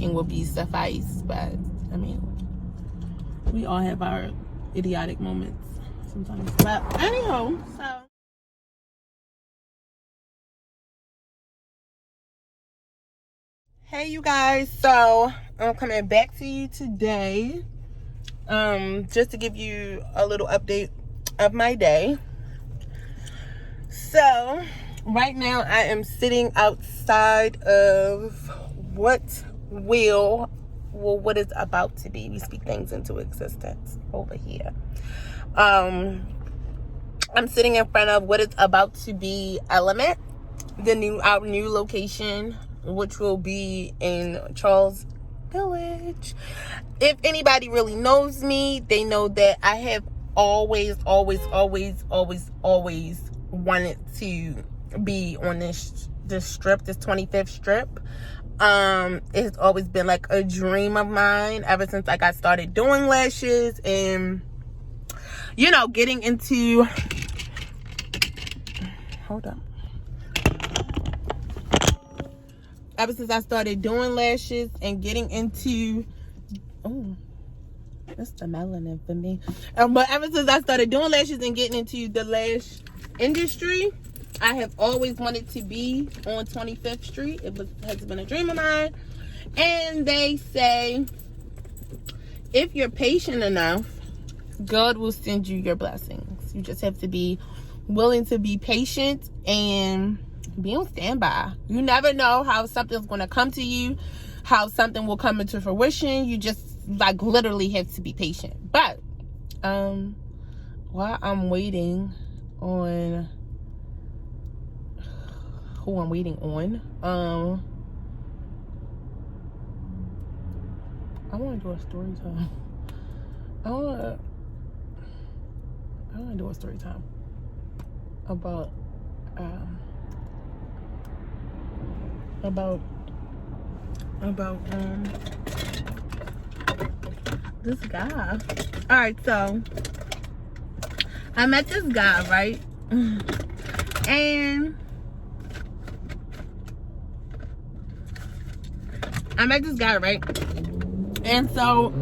asking will be suffice. But I mean, we all have our idiotic moments sometimes. But anyhow, so hey you guys, so I'm coming back to you today, just to give you a little update of my day. So right now I am sitting outside of what is about to be. We speak things into existence over here. I'm sitting in front of what is about to be Element, our new location, which will be in Charles Village. If anybody really knows me, they know that I have always wanted to be on this strip, this 25th strip. It's always been like a dream of mine ever since I got started doing lashes and, you know, getting into, ever since I started doing lashes and getting into, that's the melanin for me. But ever since I started doing lashes and getting into the lash industry, I have always wanted to be on 25th Street. Has been a dream of mine. And they say, if you're patient enough, God will send you your blessings. You just have to be willing to be patient and be on standby. You never know how something's going to come to you, how something will come into fruition. You just like literally have to be patient. But while I'm waiting on who I'm waiting on, I want to do a story time. I want to do a story time about this guy. All right, so I met this guy, right? And and so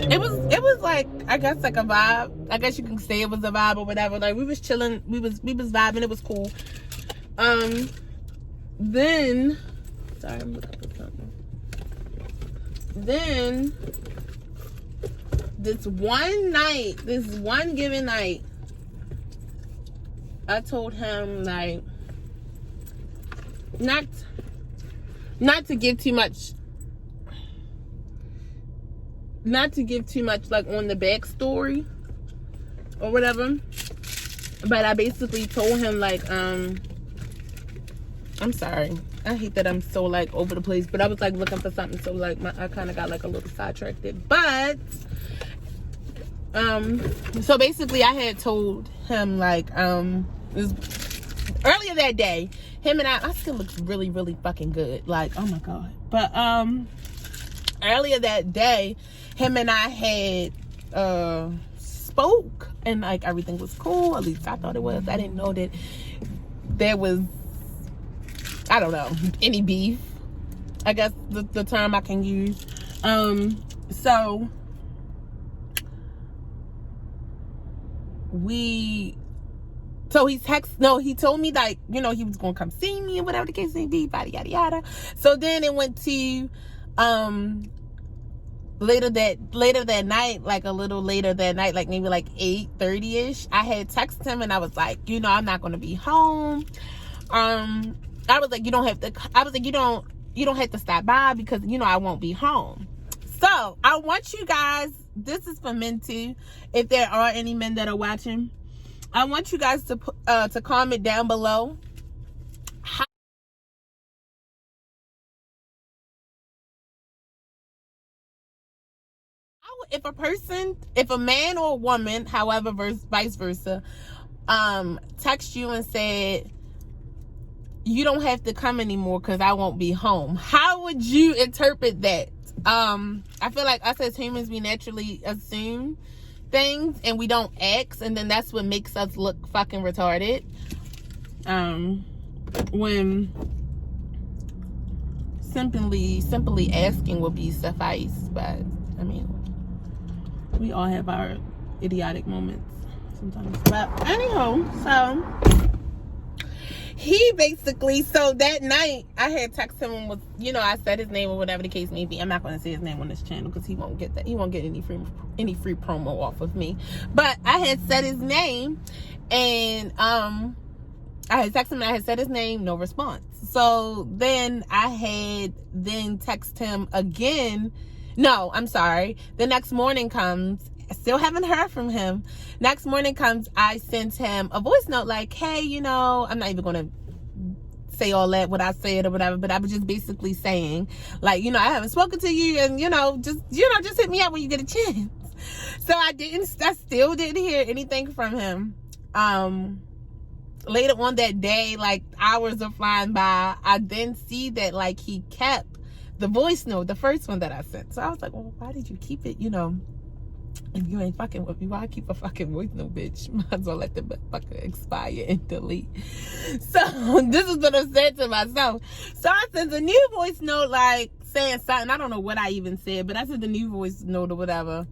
it was like, I guess like a vibe. I guess you can say it was a vibe or whatever. Like we was chilling, we was vibing, it was cool. Then sorry, I'm looking for something. Then this one given night, I told him like not to give too much like on the backstory or whatever, but I basically told him like I'm sorry, I hate that I'm so like over the place, but I was like looking for something, so like I kind of got like a little sidetracked. But so basically I had told him like it was earlier that day, him and I still look really fucking good, like oh my god. But earlier that day, him and I had spoke and like everything was cool, at least I thought it was. I didn't know that there was, I don't know, any beef, I guess the term I can use. So he told me like, you know, he was gonna come see me and whatever the case may be, yada yada. So then it went to later that night, like a little later that night, like maybe like 8:30ish, I had texted him and I was like, you know, I'm not gonna be home. I was like, you don't have to stop by because, you know, I won't be home. So I want you guys, this is for men too, if there are any men that are watching, I want you guys to comment down below if a man or a woman, however, vice versa, text you and said, you don't have to come anymore because I won't be home. How would you interpret that? I feel like us as humans, we naturally assume things and we don't ask, and then that's what makes us look fucking retarded. simply asking will be suffice. But I mean, we all have our idiotic moments sometimes. But anyhow, so he basically, so that night I had texted him with, you know, I said his name or whatever the case may be. I'm not going to say his name on this channel because he won't get that. He won't get any free promo off of me. But I had said his name, and I had texted him and I had said his name, no response. So then I had text him again. No, I'm sorry. The next morning comes, I still haven't heard from him. Next morning comes, I sent him a voice note like, hey, you know, I'm not even going to say all that, what I said or whatever, but I was just basically saying, like, you know, I haven't spoken to you, and, just hit me up when you get a chance. So I still didn't hear anything from him. Later on that day, like, hours are flying by, I then see that, like, he kept the voice note, the first one that I sent. So I was like, well, why did you keep it, if you ain't fucking with me, why keep a fucking voice note, bitch? Might as well let the fucking expire and delete. So this is what I said to myself. So I sent a new voice note, like, saying something. I don't know what I even said, but I sent the new voice note or whatever.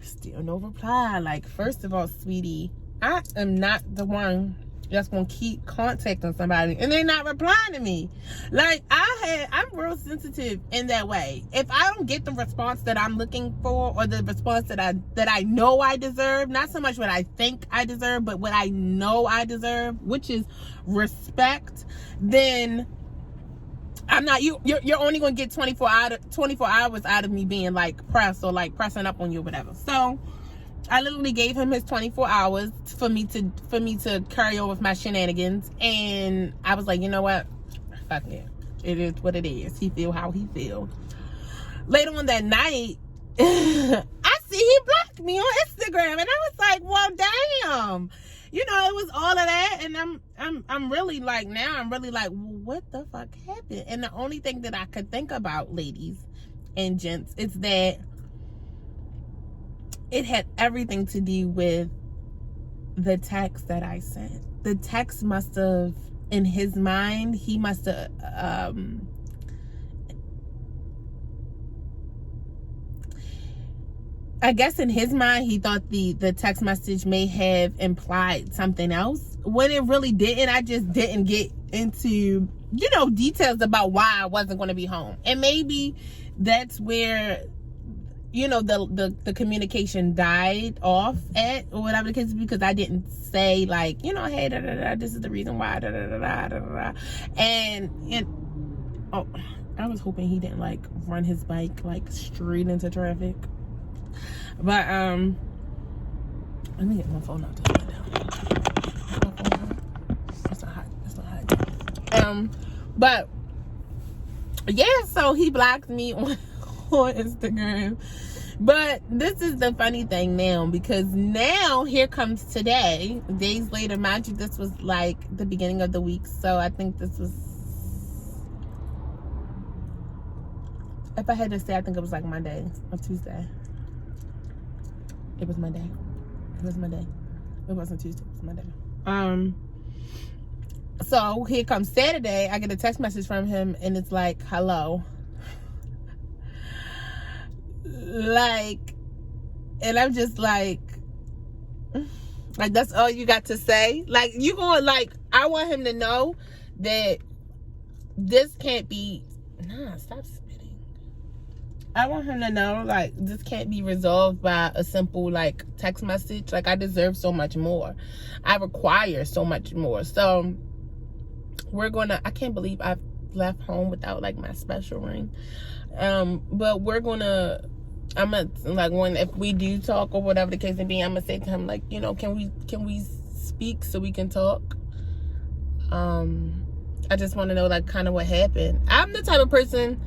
Still no reply. Like, first of all, sweetie, I am not the one that's gonna keep contacting somebody and they're not replying to me. Like, I'm real sensitive in that way. If I don't get the response that I'm looking for, or the response that I know I deserve, not so much what I think I deserve, but what I know I deserve, which is respect, then I'm not, you're only gonna get 24 hours out of me being like pressed or like pressing up on you or whatever. So I literally gave him his 24 hours for me to carry on with my shenanigans, and I was like, you know what? Fuck it. It is what it is. He feel how he feel. Later on that night, I see he blocked me on Instagram, and I was like, well, damn. It was all of that, and I'm really like, now I'm really like, what the fuck happened? And the only thing that I could think about, ladies and gents, is that it had everything to do with the text that I sent. The text must have, in his mind, he must have, I guess in his mind, he thought the text message may have implied something else, when it really didn't. I just didn't get into, details about why I wasn't going to be home. And maybe that's where, the communication died off at, or whatever the case is, because I didn't say, like, hey, this is the reason why, and I was hoping he didn't, like, run his bike, like, straight into traffic. But, let me get my phone out to turn it down. It's not hot. But, yeah, so he blocked me on Instagram. But this is the funny thing now, because now here comes today, days later. Mind you, this was like the beginning of the week, so I think this was, if I had to say, I think it was like Monday or Tuesday. It was Monday. It wasn't Tuesday, it was Monday. So here comes Saturday, I get a text message from him, and it's like, hello. Like, and I'm just like, that's all you got to say? Like, you going, like, I want him to know that this can't be, stop spitting. I want him to know, like, this can't be resolved by a simple, like, text message. Like, I deserve so much more. I require so much more. So I can't believe I've left home without, like, my special ring. But I'm gonna, like, if we do talk or whatever the case may be, I'm gonna say to him, like, can we speak so we can talk? I just want to know, like, kind of what happened. I'm the type of person,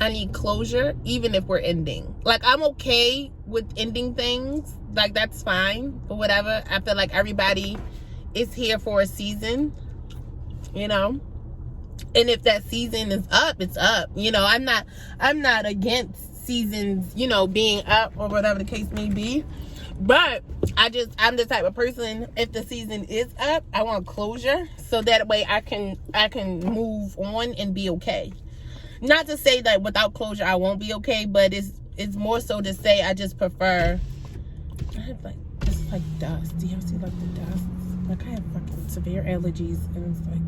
I need closure, even if we're ending. Like, I'm okay with ending things. Like, that's fine or whatever. I feel like everybody is here for a season, and if that season is up, it's up. I'm not against seasons, being up or whatever the case may be. But I'm the type of person, if the season is up, I want closure, so that way I can move on and be okay. Not to say that without closure I won't be okay, but it's more so to say I just prefer. I have like just like dust. Do you ever see like the dust? Like I have fucking severe allergies, and it's like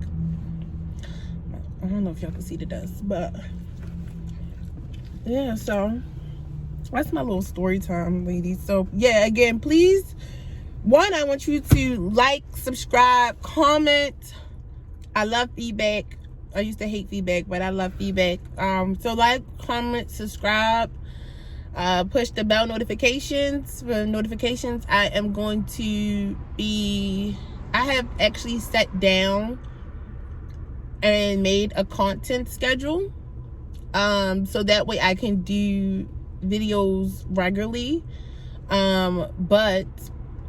I don't know if y'all can see the dust, but yeah. So that's my little story time, ladies. So yeah, again, please, one, I want you to like, subscribe, comment. I love feedback. I used to hate feedback, but I love feedback. So like, comment, subscribe, push the bell notifications for notifications. I have actually sat down and made a content schedule, so that way I can do videos regularly, but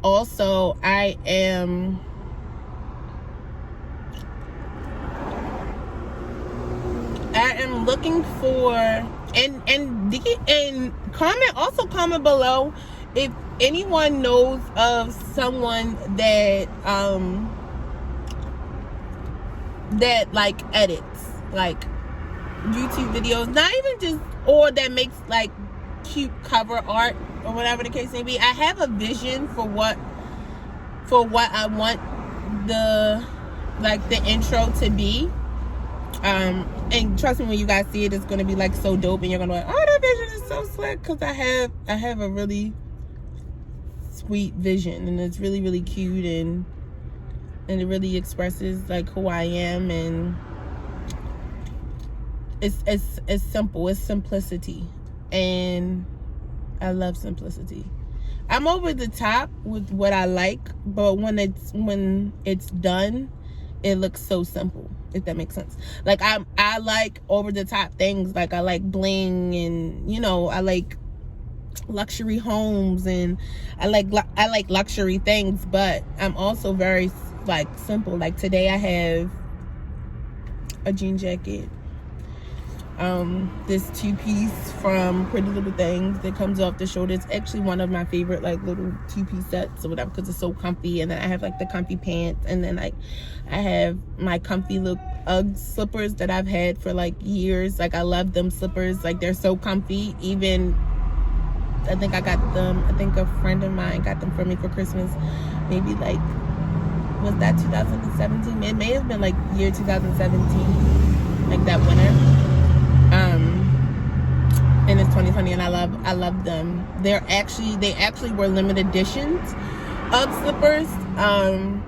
also I am looking for and comment below if anyone knows of someone that that like edits like YouTube videos, not even just, or that makes like cute cover art or whatever the case may be. I have a vision for what I want the intro to be, and trust me, when you guys see it, it's gonna be like so dope, and you're gonna be like, oh, that vision is so slick, because I have a really sweet vision, and it's really, really cute, and it really expresses like who I am, and it's simple, it's simplicity, and I love simplicity. I'm over the top with what I like, but when it's done, it looks so simple, if that makes sense. Like I like over the top things, like I like bling, and you know, I like luxury homes, and I like luxury things, but I'm also very like simple. Like today I have a jean jacket, this 2-piece from Pretty Little Things that comes off the shoulder. It's actually one of my favorite like little 2-piece sets or whatever, because it's so comfy. And then I have like the comfy pants, and then like I have my comfy little Ugg slippers that I've had for like years. Like I love them slippers, like they're so comfy. Even I think a friend of mine got them for me for Christmas, maybe like, was that 2017? It may have been like year 2017, like that winter. And it's 2020, and I love them. They actually were limited editions of slippers, and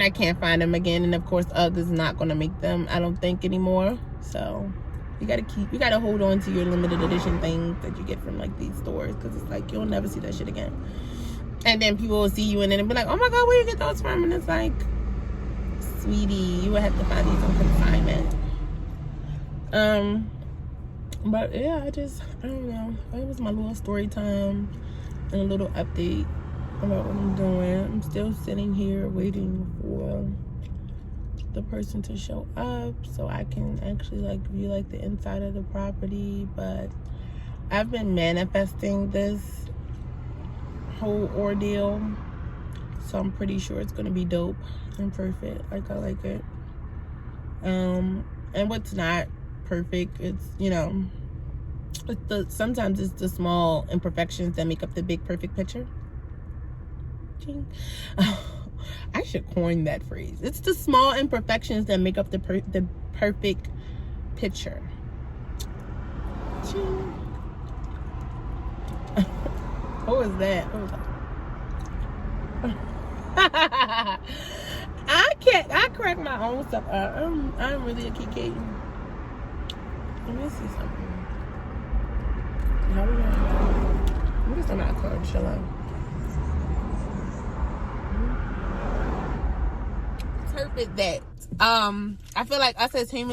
I can't find them again. And of course, UGG is not going to make them, I don't think, anymore. So you gotta hold on to your limited edition things that you get from like these stores, because it's like you'll never see that shit again. And then people will see you and then be like, oh my god, where you get those from? And it's like, sweetie, you would have to find these on consignment. But yeah, I don't know. It was my little story time and a little update about what I'm doing. I'm still sitting here waiting for the person to show up so I can actually like view like the inside of the property. But I've been manifesting this whole ordeal, so I'm pretty sure it's gonna be dope and perfect. Like I like it. And what's not perfect, it's, you know, sometimes it's the small imperfections that make up the big perfect picture. I should coin that phrase. It's the small imperfections that make up the perfect picture. What was that? I crack my own stuff up. I'm really a kiki. Let me see something. I'm just not close. Chill out. Perfect that. I feel like us as humans